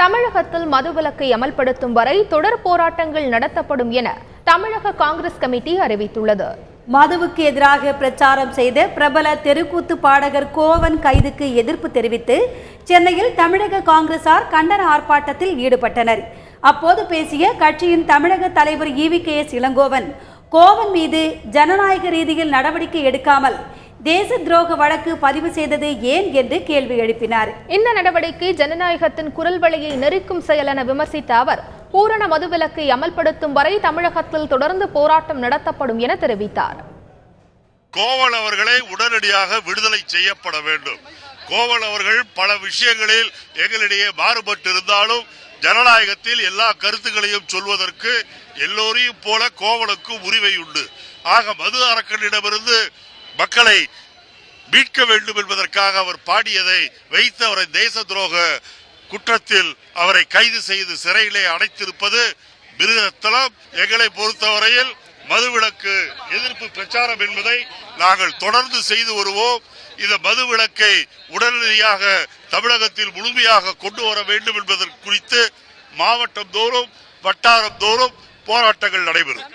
தமிழகத்தில் மதுவிலக்கை அமல்படுத்தும் வரை தொடர் போராட்டங்கள் நடத்தப்படும் என தமிழக காங்கிரஸ் கமிட்டி அறிவித்துள்ளது. மதுவுக்கு எதிராக பிரச்சாரம் செய்த பிரபல தெருக்கூத்து பாடகர் கோவன் கைதுக்கு எதிர்ப்பு தெரிவித்து சென்னையில் தமிழக காங்கிரசார் கண்டன ஆர்ப்பாட்டத்தில் ஈடுபட்டனர். அப்போது பேசிய கட்சியின் தமிழக தலைவர் EVKS இளங்கோவன், கோவன் மீது ஜனநாயக ரீதியில் நடவடிக்கை எடுக்காமல் தேச துரோக வழக்கு பதிவு செய்தது ஏன் என்று கேள்வி எழுப்பினார். இந்த நடவடிக்கை ஜனநாயகத்தின் குரல் வலையை நெரிக்கும் செயல் என விமர்சித்த அவர், பூரண மதுவிலக்கை அமல்படுத்தும் வரை தமிழகத்தில் தொடர்ந்து போராட்டம் நடத்தப்படும் என தெரிவித்தார். கோவன் அவர்களை உடனடியாக விடுதலை செய்யப்பட வேண்டும். கோவன் அவர்கள் பல விஷயங்களில் எங்களிடையே மாறுபட்டிருந்தாலும் ஜனநாயகத்தில் எல்லா கருத்துக்களையும் சொல்வதற்கு எல்லோரையும் போல கோவனுக்கு உரிமை உண்டு. ஆக மது அரக்கனிடமிருந்து மக்களை மீட்க வேண்டும் என்பதற்காக அவர் பாடியதை வைத்து அவரை தேச துரோக குற்றத்தில் அவரை கைது செய்து சிறையிலே அடைத்திருப்பது மிருகத்தலம். எங்களை பொறுத்தவரையில் மதுவிலக்கு எதிர்ப்பு பிரச்சாரம் என்பதை நாங்கள் தொடர்ந்து செய்து வருவோம். இந்த மதுவிலக்கை உடனடியாக தமிழகத்தில் முழுமையாக கொண்டு வர வேண்டும் என்பதற்கு குறித்து மாவட்டம் தோறும் வட்டாரம் தோறும் போராட்டங்கள் நடைபெறும்.